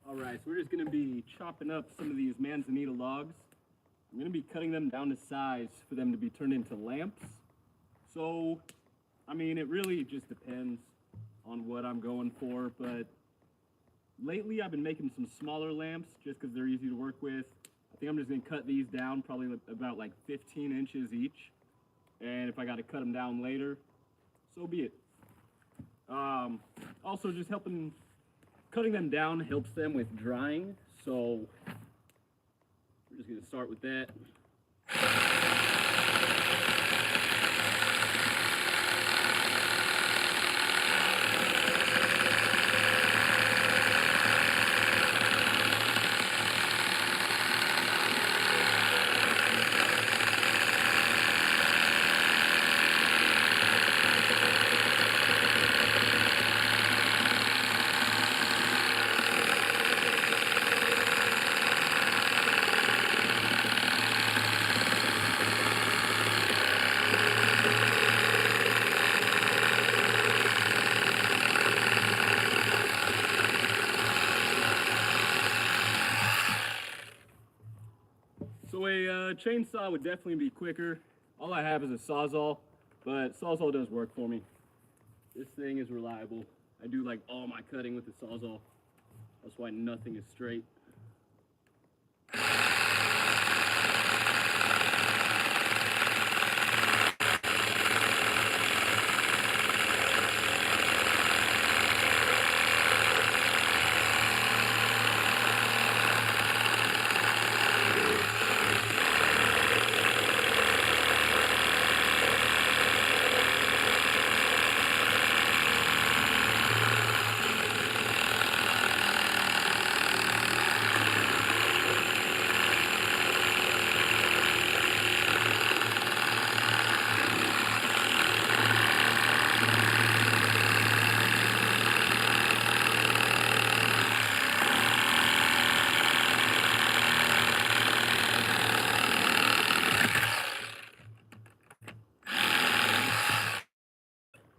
Alright, so we're just going to be chopping up some of these Manzanita logs. I'm going to be cutting them down to size for them to be turned into lamps. So, I mean, it really just depends on what I'm going for, but lately I've been making some smaller lamps just because they're easy to work with. I think I'm just going to cut these down probably about like 15 inches each, and if I got to cut them down later, so be it. Also just cutting them down helps them with drying, so we're just going to start with that. So a chainsaw would definitely be quicker. All I have is a Sawzall, but Sawzall does work for me. This thing is reliable. I do like all my cutting with the Sawzall. That's why nothing is straight.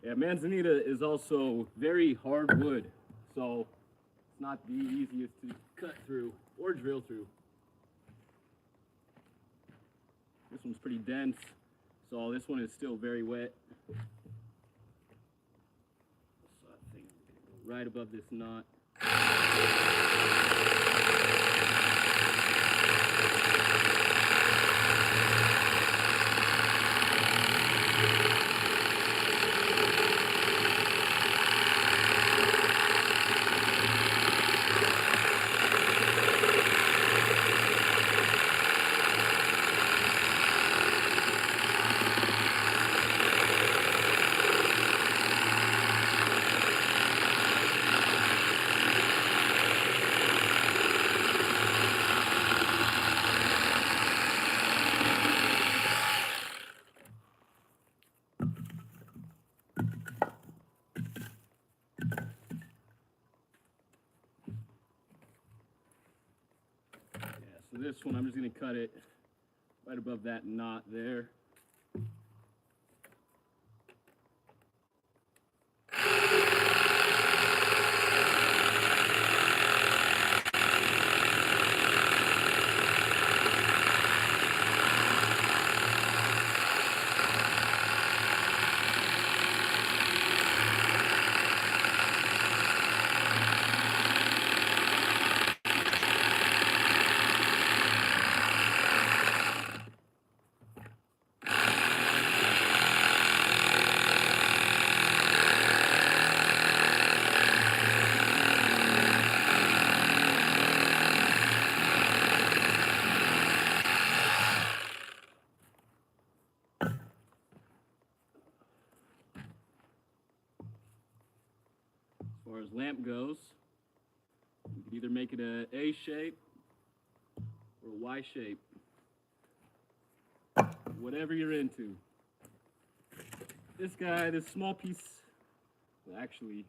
Yeah, Manzanita is also very hard wood, so it's not the easiest to cut through or drill through. This one's pretty dense, so this one is still very wet. So I think right above this knot. So this one, I'm just going to cut it right above that knot there. As far as lamp goes, you can either make it a A shape or a Y shape, whatever you're into. This guy, this small piece, well, actually,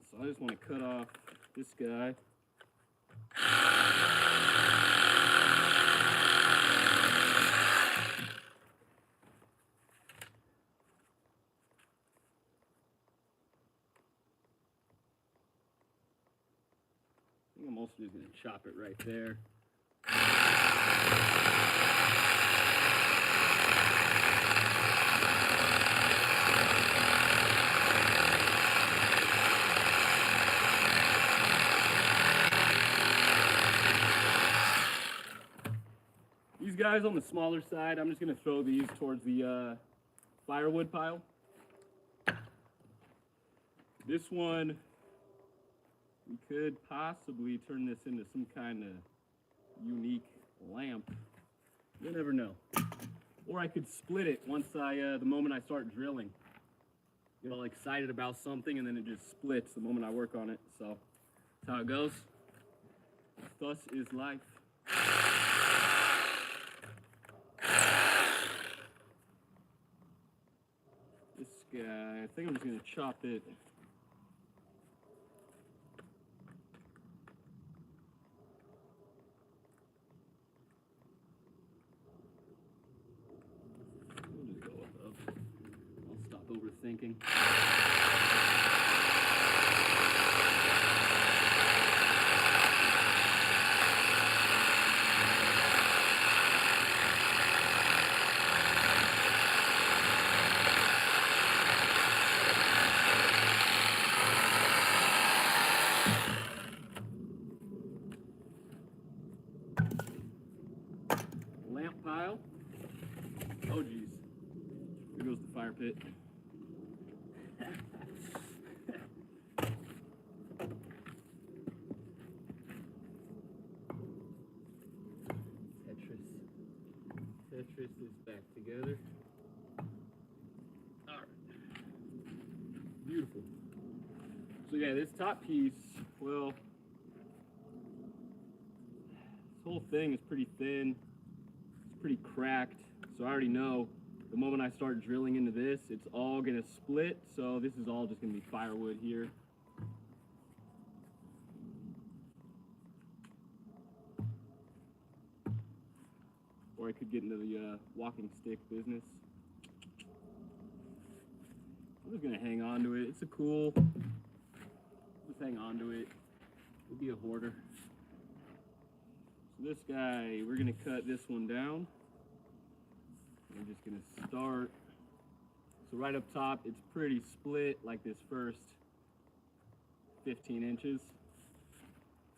so I just want to cut off this guy. think I'm also just going to chop it right there. These guys on the smaller side, I'm just going to throw these towards the firewood pile. This one, we could possibly turn this into some kind of unique lamp. You never know. Or I could split it once the moment I start drilling. Get all excited about something and then it just splits the moment I work on it. So that's how it goes. Thus is life. This guy, I think I'm just going to chop it. We'll just go above. I'll stop overthinking. Lamp pile. Oh geez. Here goes the fire pit. Tetris is back together. Alright. Beautiful. So yeah, this top piece, well, this whole thing is pretty thin. It's pretty cracked. So I already know the moment I start drilling into this, it's all gonna split. So this is all just gonna be firewood here. Or I could get into the walking stick business. I'm just gonna hang on to it. It's a cool, just hang on to it. We'll be a hoarder. So this guy, we're gonna cut this one down. I'm just gonna start. So right up top, it's pretty split, like this first 15 inches.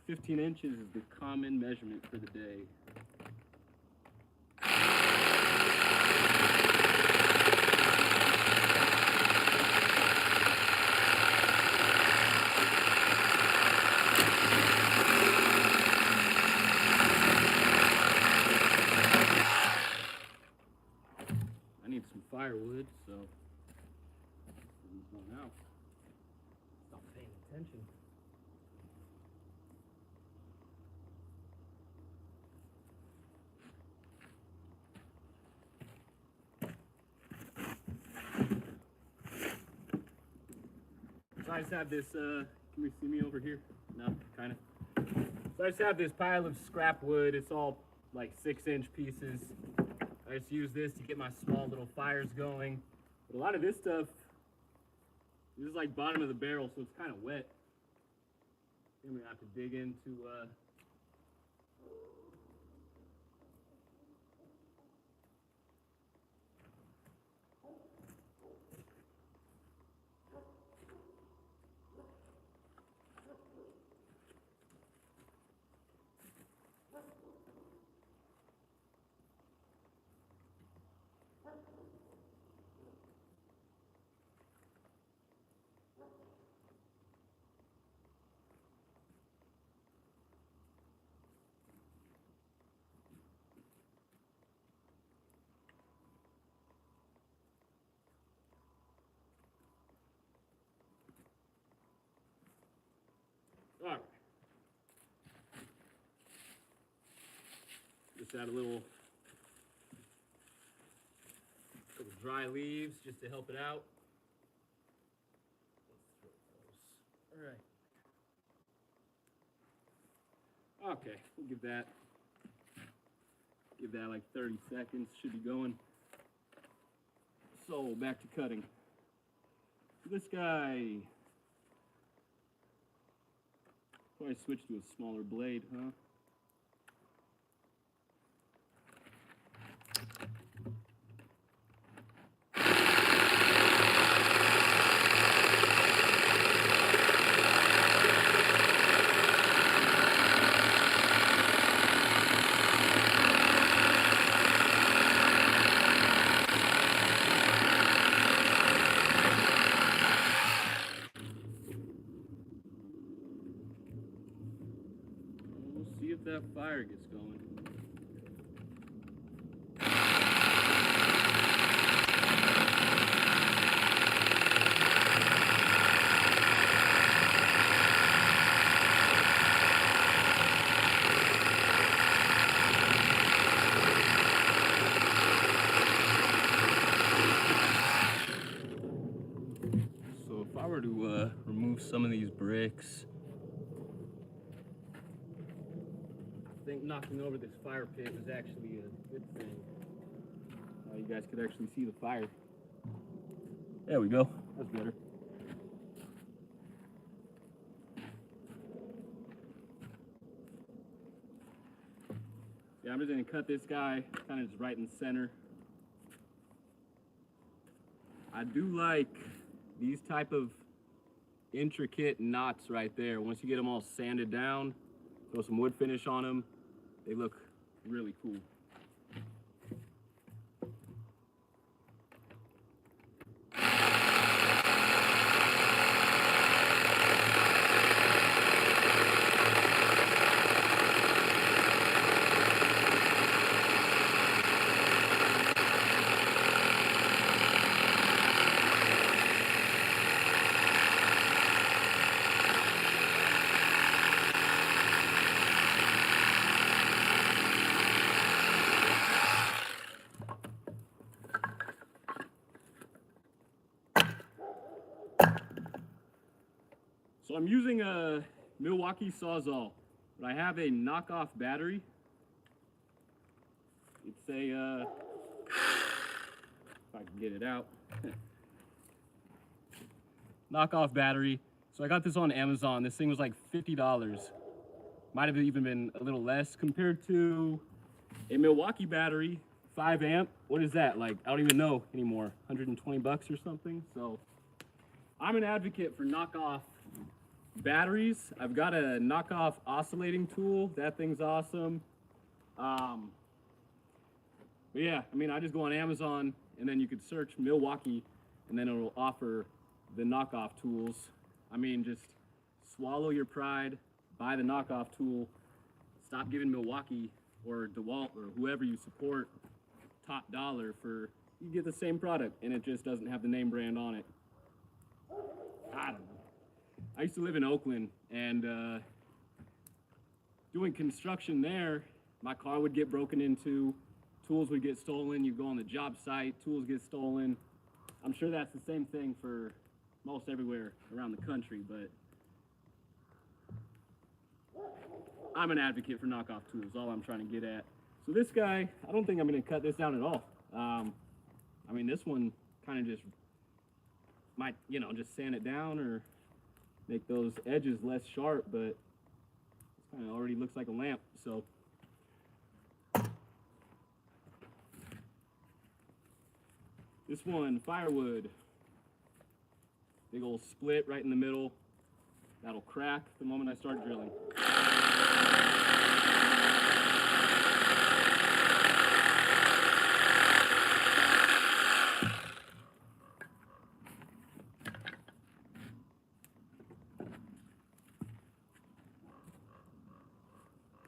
15 inches is the common measurement for the day. Firewood, so he's going out. Stop paying attention. So I just have this, can we see me over here? No, kind of. So I just have this pile of scrap wood. It's all like 6-inch pieces. I just use this to get my small little fires going. But a lot of this stuff, this is like bottom of the barrel, so it's kind of wet. Then we have to dig into all right. Just add a little couple dry leaves just to help it out. All right. Okay, we'll give that like 30 seconds. Should be going. So back to cutting. This guy, Probably switch to a smaller blade, huh? We'll see if that fire gets going. So if I were to remove some of these bricks, I think knocking over this fire pit was actually a good thing. You guys could actually see the fire. There we go. That's better. Yeah, I'm just gonna cut this guy kind of just right in the center. I do like these type of intricate knots right there. Once you get them all sanded down, throw some wood finish on them, they look really cool. So I'm using a Milwaukee Sawzall, but I have a knockoff battery. It's a, if I can get it out, knockoff battery. So I got this on Amazon. This thing was like $50. Might have even been a little less compared to a Milwaukee battery, 5 amp. What is that? Like, I don't even know anymore. 120 bucks or something. So I'm an advocate for knockoff batteries. I've got a knockoff oscillating tool. That thing's awesome. But yeah, I mean, I just go on Amazon and then you could search Milwaukee and then it'll offer the knockoff tools. I mean, just swallow your pride, buy the knockoff tool, stop giving Milwaukee or DeWalt or whoever you support top dollar for, you get the same product and it just doesn't have the name brand on it. I don't know. I used to live in Oakland, and doing construction there, my car would get broken into, tools would get stolen. You go on the job site, tools get stolen. I'm sure that's the same thing for most everywhere around the country, but I'm an advocate for knockoff tools, all I'm trying to get at. So this guy, I don't think I'm going to cut this down at all. I mean, this one kind of just might, you know, just sand it down or make those edges less sharp, but it kind of already looks like a lamp. So this one, firewood, big old split right in the middle. That'll crack the moment I start drilling.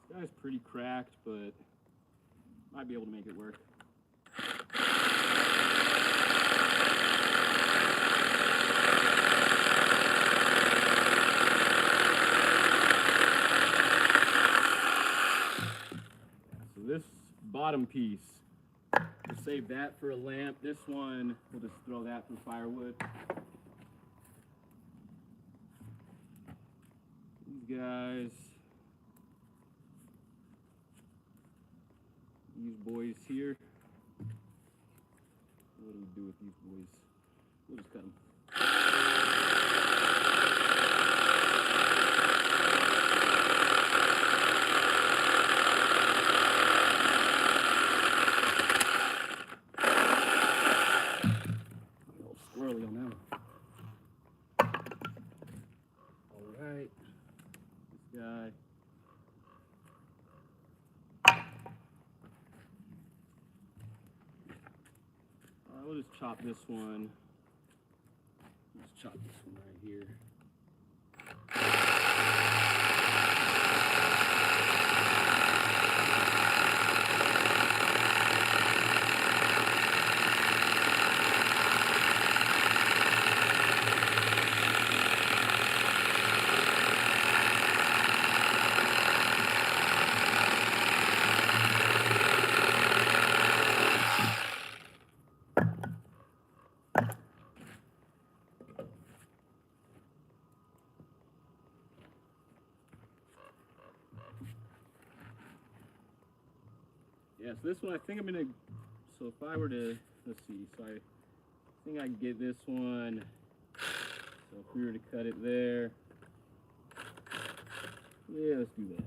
This guy's pretty cracked, but might be able to make it work. So this bottom piece, we'll save that for a lamp. This one, we'll just throw that for firewood. These guys, these boys here. What do we do with these boys? We'll just cut them. swirly on that one. All right, this guy. All right, we'll just chop this one. Let's chop this one right here. Yeah, so this one I think I'm gonna, so if I were to, let's see, so I think I can get this one, so if we were to cut it there, yeah, let's do that.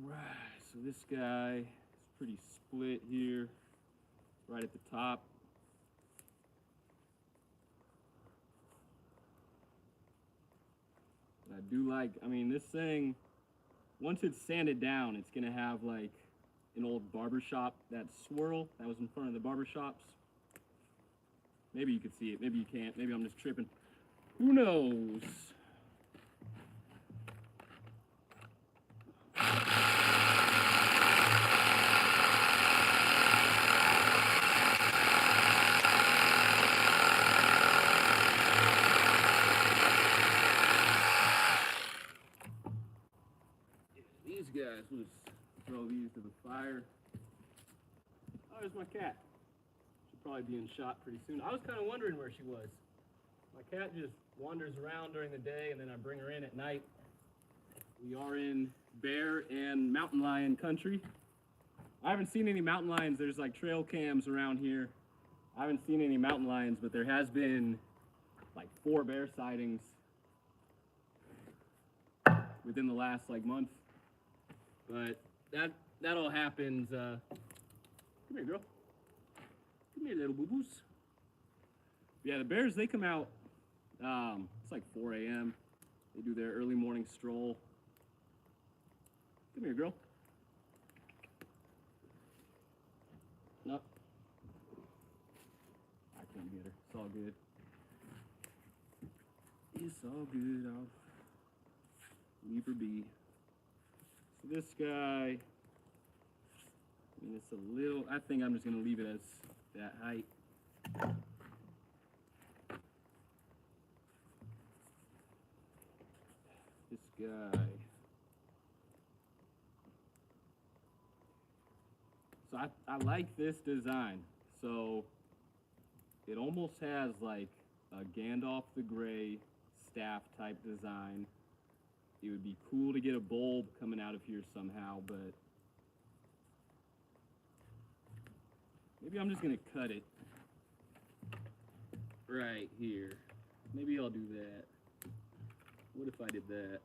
Alright, so this guy is pretty split here, right at the top. And I do like, I mean, this thing, once it's sanded down, it's going to have like an old barbershop, that swirl that was in front of the barbershops. Maybe you could see it, maybe you can't, maybe I'm just tripping. Who knows? These guys, we'll just throw these to the fire. Oh, there's my cat. She'll probably be in shot pretty soon. I was kind of wondering where she was. My cat just wanders around during the day, and then I bring her in at night. We are in bear and mountain lion country. I haven't seen any mountain lions. There's like trail cams around here. I haven't seen any mountain lions, but there has been like 4 bear sightings within the last like month. But that all happens. Come here, girl. Come here, little boo-boos. Yeah, the bears, they come out. It's like 4 a.m. They do their early morning stroll. Come here, girl. No. I can't get her. It's all good. It's all good. I'll leave her be. So this guy, I mean, it's a little, I think I'm just going to leave it as that height. This guy. So I like this design. So it almost has like a Gandalf the Grey staff type design. It would be cool to get a bulb coming out of here somehow, but maybe I'm just gonna cut it right here. Maybe I'll do that. What if I did that?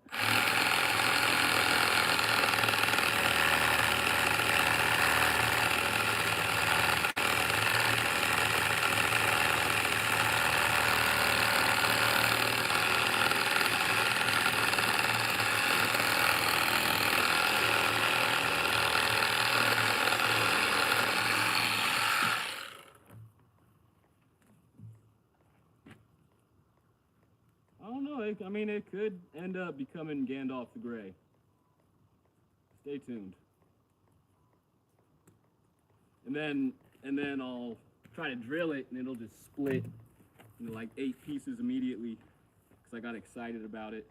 I mean, it could end up becoming Gandalf the Grey. Stay tuned. And then I'll try to drill it, and it'll just split into like 8 pieces immediately, because I got excited about it.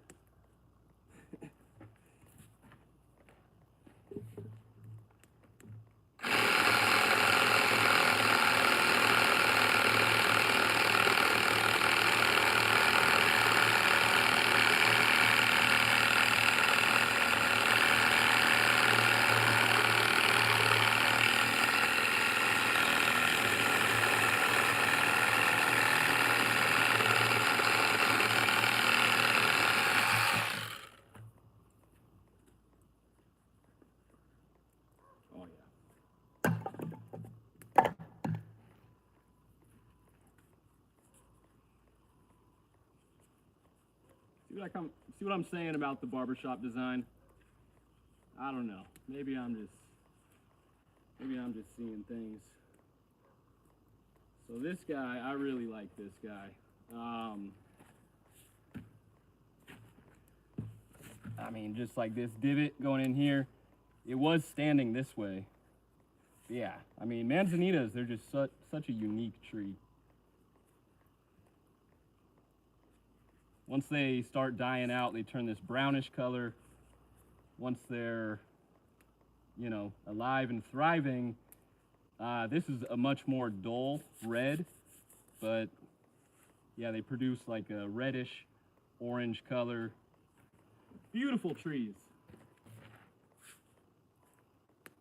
See what I'm saying about the barbershop design? I don't know. Maybe I'm just seeing things. So this guy, I really like this guy. I mean, just like this divot going in here, it was standing this way. Yeah, I mean, Manzanitas, they're just such a unique tree. Once they start dying out, they turn this brownish color. Once they're, you know, alive and thriving, this is a much more dull red, but yeah, they produce like a reddish orange color. Beautiful trees.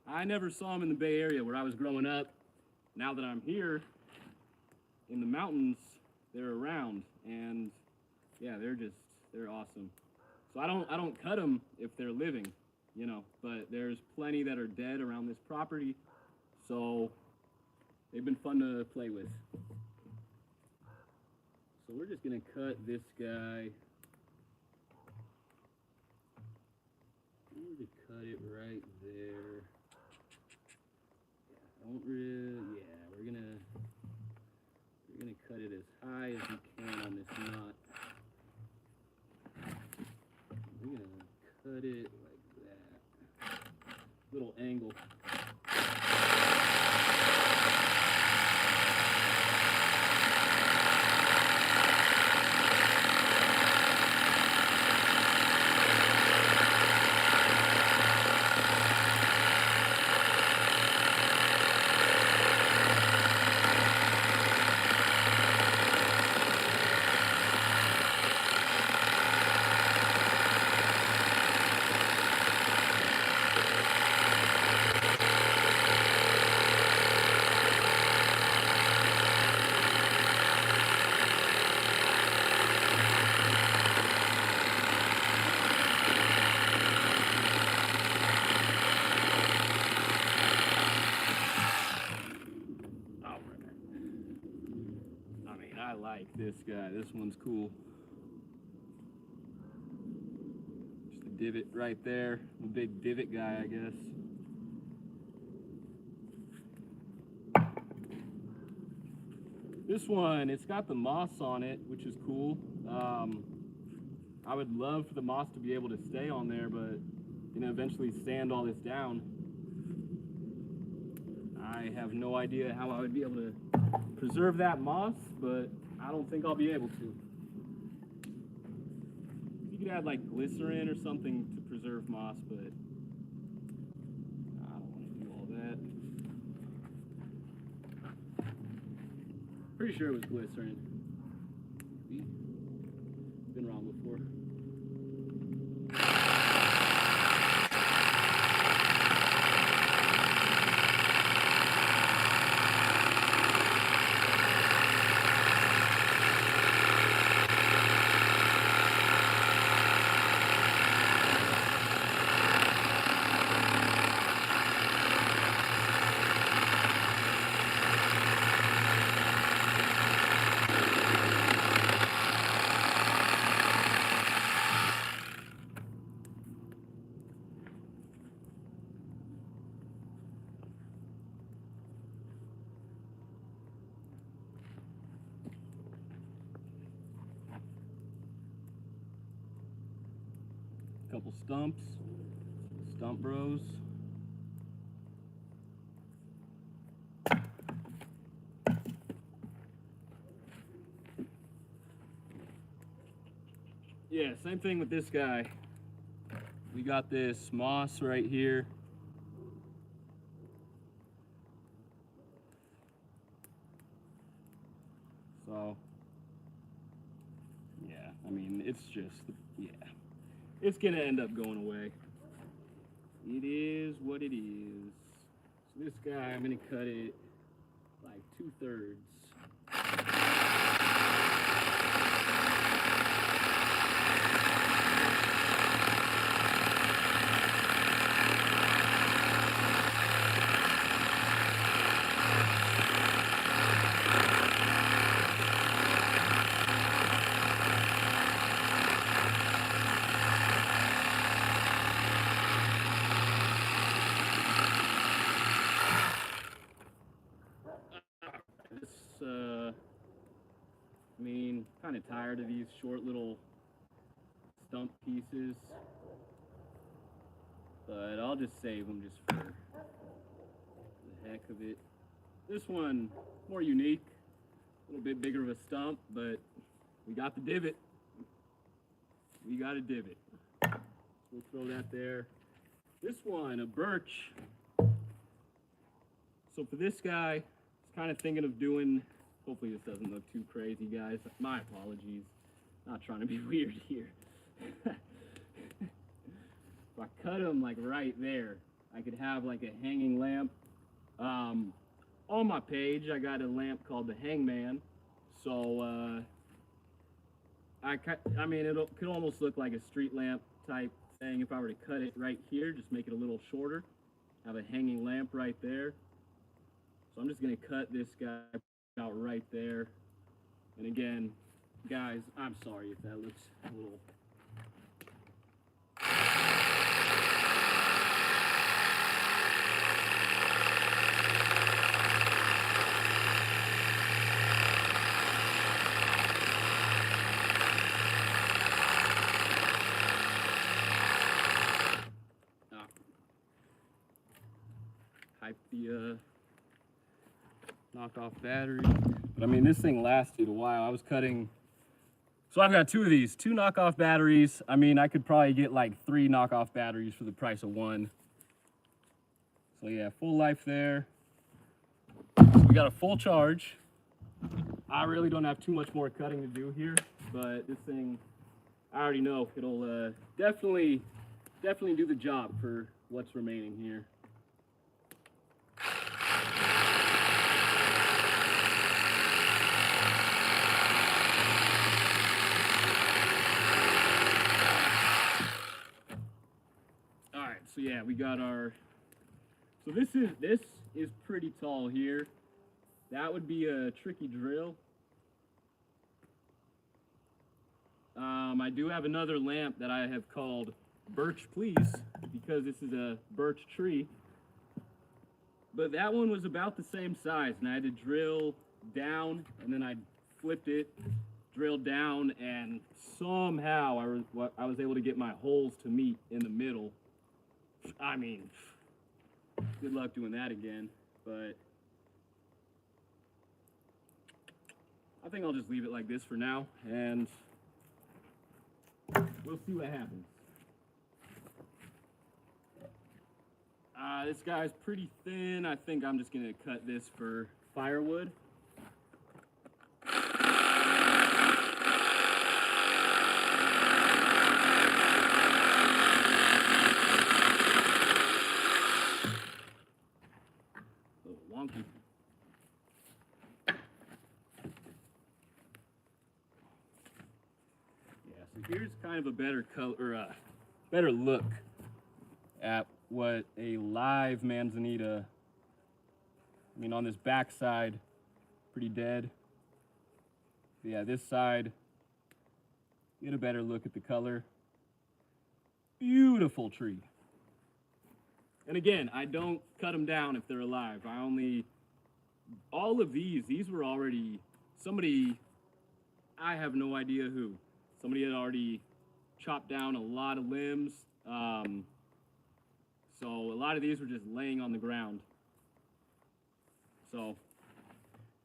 I never saw them in the Bay Area where I was growing up. Now that I'm here in the mountains, they're around, and yeah, they're awesome. So I don't cut them if they're living, you know, but there's plenty that are dead around this property, so they've been fun to play with. So we're just gonna cut this guy. I'm gonna cut it right there. Yeah, we're gonna cut it as high as we can on this knot. We're gonna cut it like that. Little angle. I like this guy. This one's cool. Just a divot right there. A big divot guy, I guess. This one, it's got the moss on it, which is cool. I would love for the moss to be able to stay on there, but you know, eventually sand all this down. I have no idea how I would be able to preserve that moss, but I don't think I'll be able to. You could add like glycerin or something to preserve moss, but I don't want to do all that. Pretty sure it was glycerin. Been wrong before. couple stumps, stump bros. Yeah, same thing with this guy. We got this moss right here. So, yeah, I mean, it's just, yeah, it's gonna end up going away. It is what it is. So this guy, I'm gonna cut it like 2/3. I mean, kind of tired of these short little stump pieces, but I'll just save them just for the heck of it. This one, more unique, a little bit bigger of a stump, but we got the divot. We got a divot. We'll throw that there. This one, a birch. So for this guy, I was kind of thinking of doing, hopefully this doesn't look too crazy, guys. My apologies. Not trying to be weird here. If I cut them like right there, I could have like a hanging lamp. On my page, I got a lamp called the Hangman. So, I mean, it could almost look like a street lamp type thing if I were to cut it right here, just make it a little shorter. Have a hanging lamp right there. So I'm just gonna cut this guy out right there. And again, guys, I'm sorry if that looks a little... Hype the knockoff battery. But I mean, this thing lasted a while. I was cutting, so I've got two of these, 2 knockoff batteries. I mean, I could probably get like 3 knockoff batteries for the price of 1. So yeah, full life there. We got a full charge. I really don't have too much more cutting to do here, but this thing, I already know it'll definitely do the job for what's remaining here. So yeah, we got our, so this is pretty tall here. That would be a tricky drill. I do have another lamp that I have called Birch Please, because this is a birch tree. But that one was about the same size, and I had to drill down, and then I flipped it, drilled down, and somehow I was able to get my holes to meet in the middle. I mean, good luck doing that again, but I think I'll just leave it like this for now, and we'll see what happens. This guy's pretty thin. I think I'm just going to cut this for firewood. Here's kind of a better color, or a better look at what a live Manzanita, I mean, on this back side, pretty dead. Yeah, this side, get a better look at the color. Beautiful tree. And again, I don't cut them down if they're alive. I only, all of these were already, somebody, I have no idea who. Somebody had already chopped down a lot of limbs. So a lot of these were just laying on the ground. So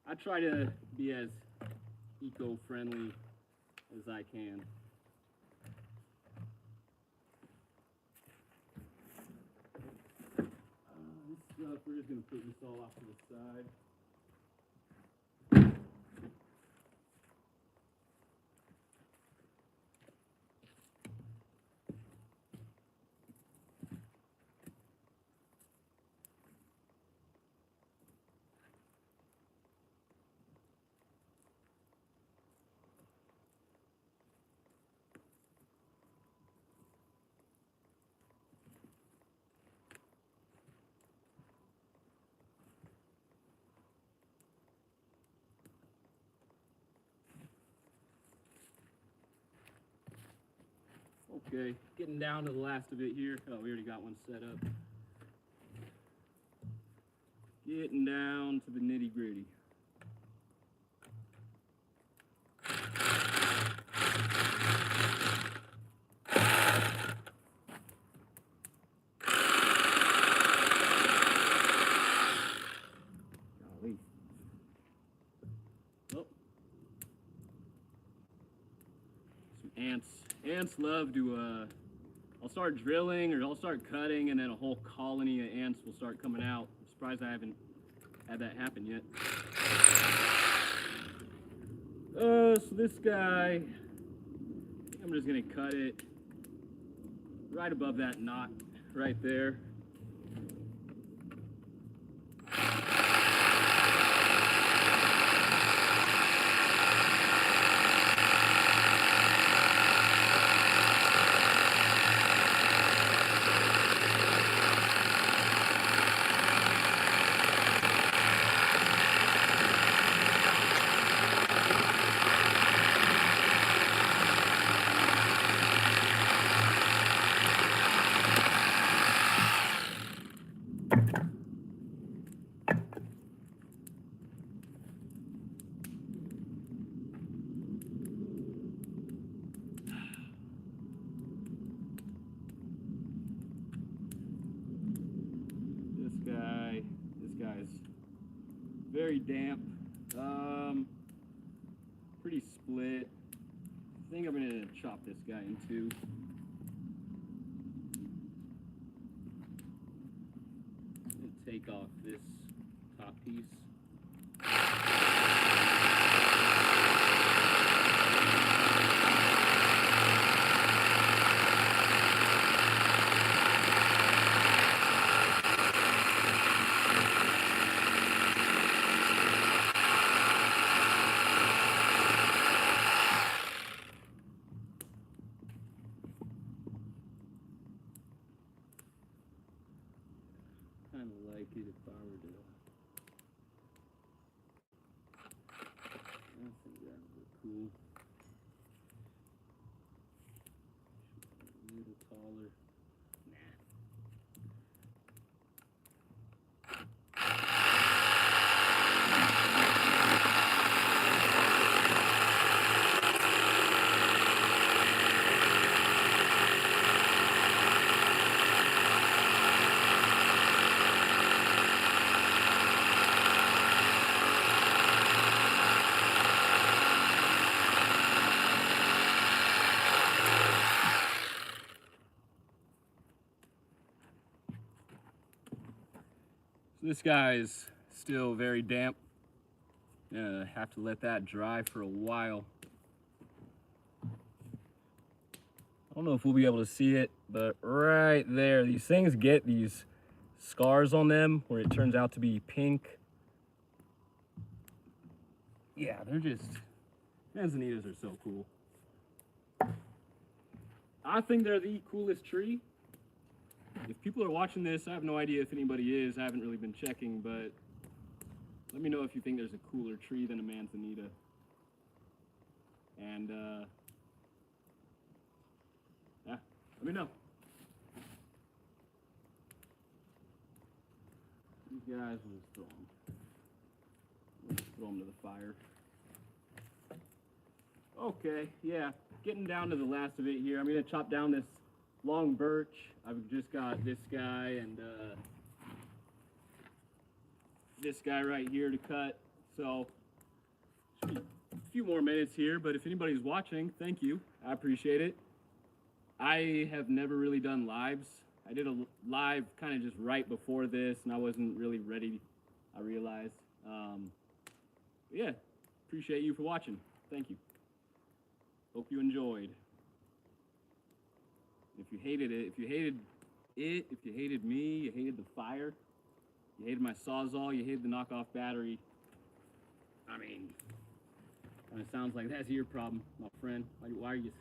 I try to be as eco-friendly as I can. This stuff, we're just going to put this all off to the side. Okay, getting down to the last of it here. Oh, we already got one set up. Getting down to the nitty-gritty. Golly. Oh. Some ants. Ants love to, I'll start drilling or I'll start cutting and then a whole colony of ants will start coming out. I'm surprised I haven't had that happen yet. So this guy, I'm just gonna cut it right above that knot right there. This guy's very damp, pretty split. I think I'm gonna chop this guy in two. And take off this top piece. Kind of like it if I were to. I think that would look cool. A little taller. So this guy's still very damp. Have to let that dry for a while. I don't know if we'll be able to see it, but right there, these things get these scars on them where it turns out to be pink. Yeah, they're just, Manzanitas are so cool. I think they're the coolest tree. If people are watching this, I have no idea if anybody is. I haven't really been checking, but let me know if you think there's a cooler tree than a Manzanita. And, yeah, let me know. These guys, we'll just throw them. We'll just throw them to the fire. Okay, yeah, getting down to the last of it here. I'm gonna chop down this long birch. I've just got this guy and this guy right here to cut. So a few more minutes here, but if anybody's watching, thank you. I appreciate it. I have never really done lives. I did a live kind of just right before this, and I wasn't really ready, I realized. Yeah, appreciate you for watching. Thank you. Hope you enjoyed. If you hated it, if you hated me, you hated the fire, you hated my Sawzall, you hated the knockoff battery, I mean, kind of sounds like that's your problem, my friend. Why are you...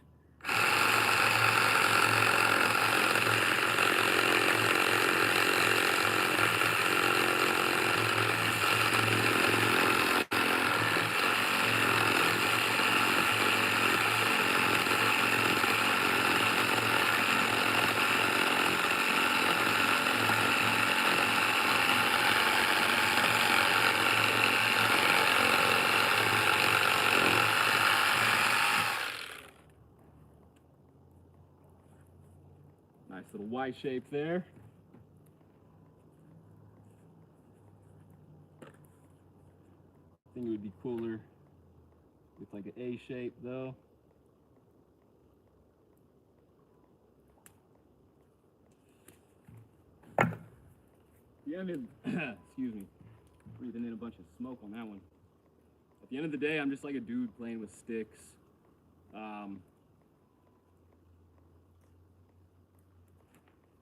Nice little Y shape there. I think it would be cooler with like an A shape though. Yeah, excuse me, breathing in a bunch of smoke on that one. At the end of the day, I'm just like a dude playing with sticks.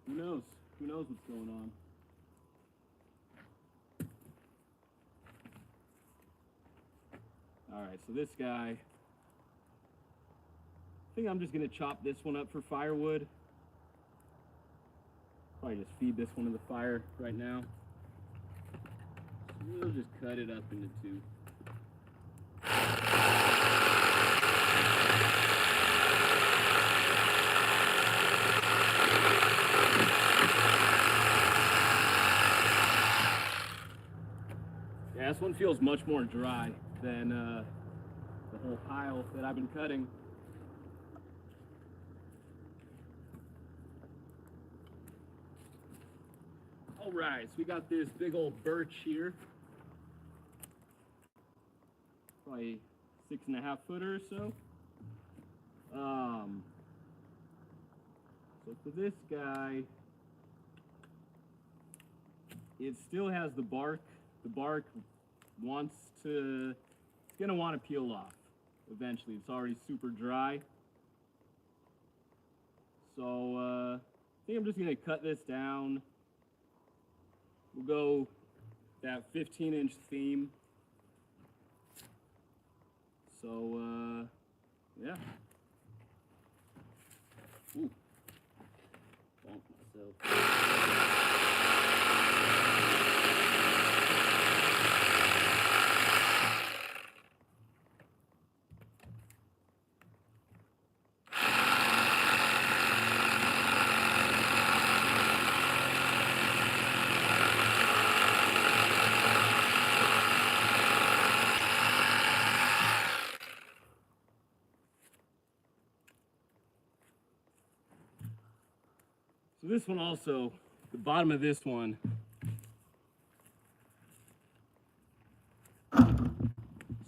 Who knows? Who knows what's going on? Alright, so this guy, I think I'm just gonna chop this one up for firewood. Probably just feed this one to the fire right now. We'll just cut it up into two. Yeah, this one feels much more dry than the whole pile that I've been cutting. All right, so we got this big old birch here. Probably 6.5 footer or so. So for this guy, it still has the bark. The bark it's gonna want to peel off eventually. It's already super dry. So I think I'm just gonna cut this down. We'll go that 15-inch theme. So yeah. Ooh. Bumped myself. So this one also, the bottom of this one,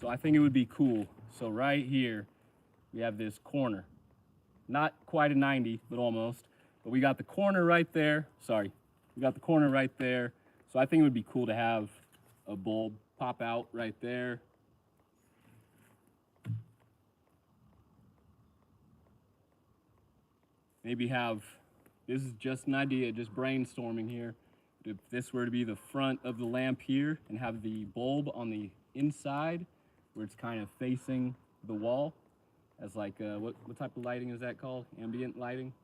so I think it would be cool. So right here, we have this corner. Not quite a 90, but almost. But we got the corner right there. Sorry, we got the corner right there. So I think it would be cool to have a bulb pop out right there. Maybe have, this is just an idea, just brainstorming here. If this were to be the front of the lamp here and have the bulb on the inside where it's kind of facing the wall as like, what type of lighting is that called? Ambient lighting?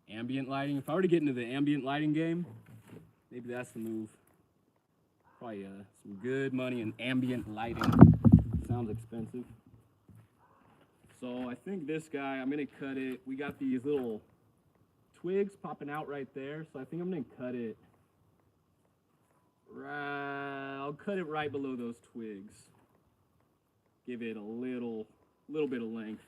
Ambient lighting. If I were to get into the ambient lighting game, maybe that's the move. Probably some good money in ambient lighting. Sounds expensive. So I think this guy, I'm gonna cut it. We got these little twigs popping out right there. So I think I'm gonna cut it right, I'll cut it right below those twigs. Give it a little little bit of length.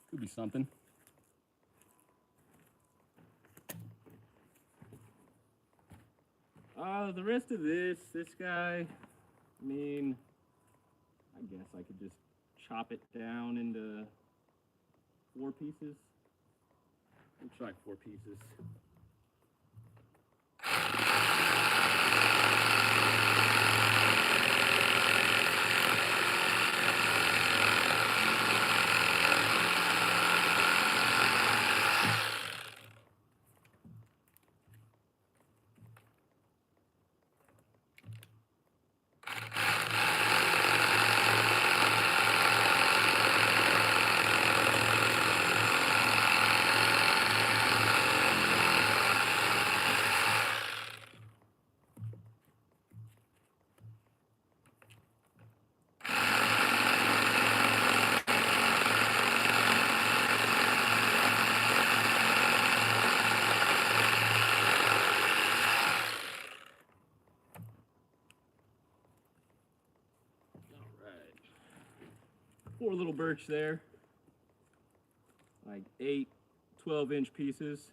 Could be something. The rest of this guy, I mean, I guess I could just chop it down into 4 pieces. We'll try 4 pieces. Four little birch there, like 8 12-inch pieces.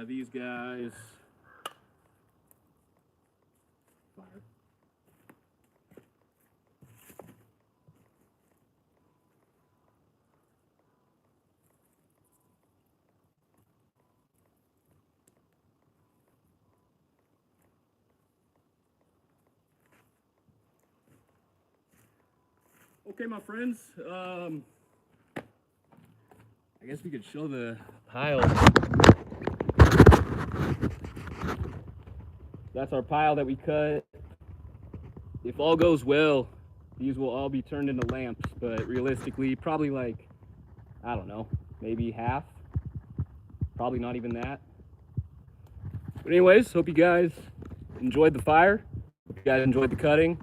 These guys, fire. Okay, my friends, I guess we could show the pile. That's our pile that we cut. If all goes well, these will all be turned into lamps, but realistically, probably like, I don't know, maybe half. Probably not even that. But anyways, hope you guys enjoyed the fire. Hope you guys enjoyed the cutting.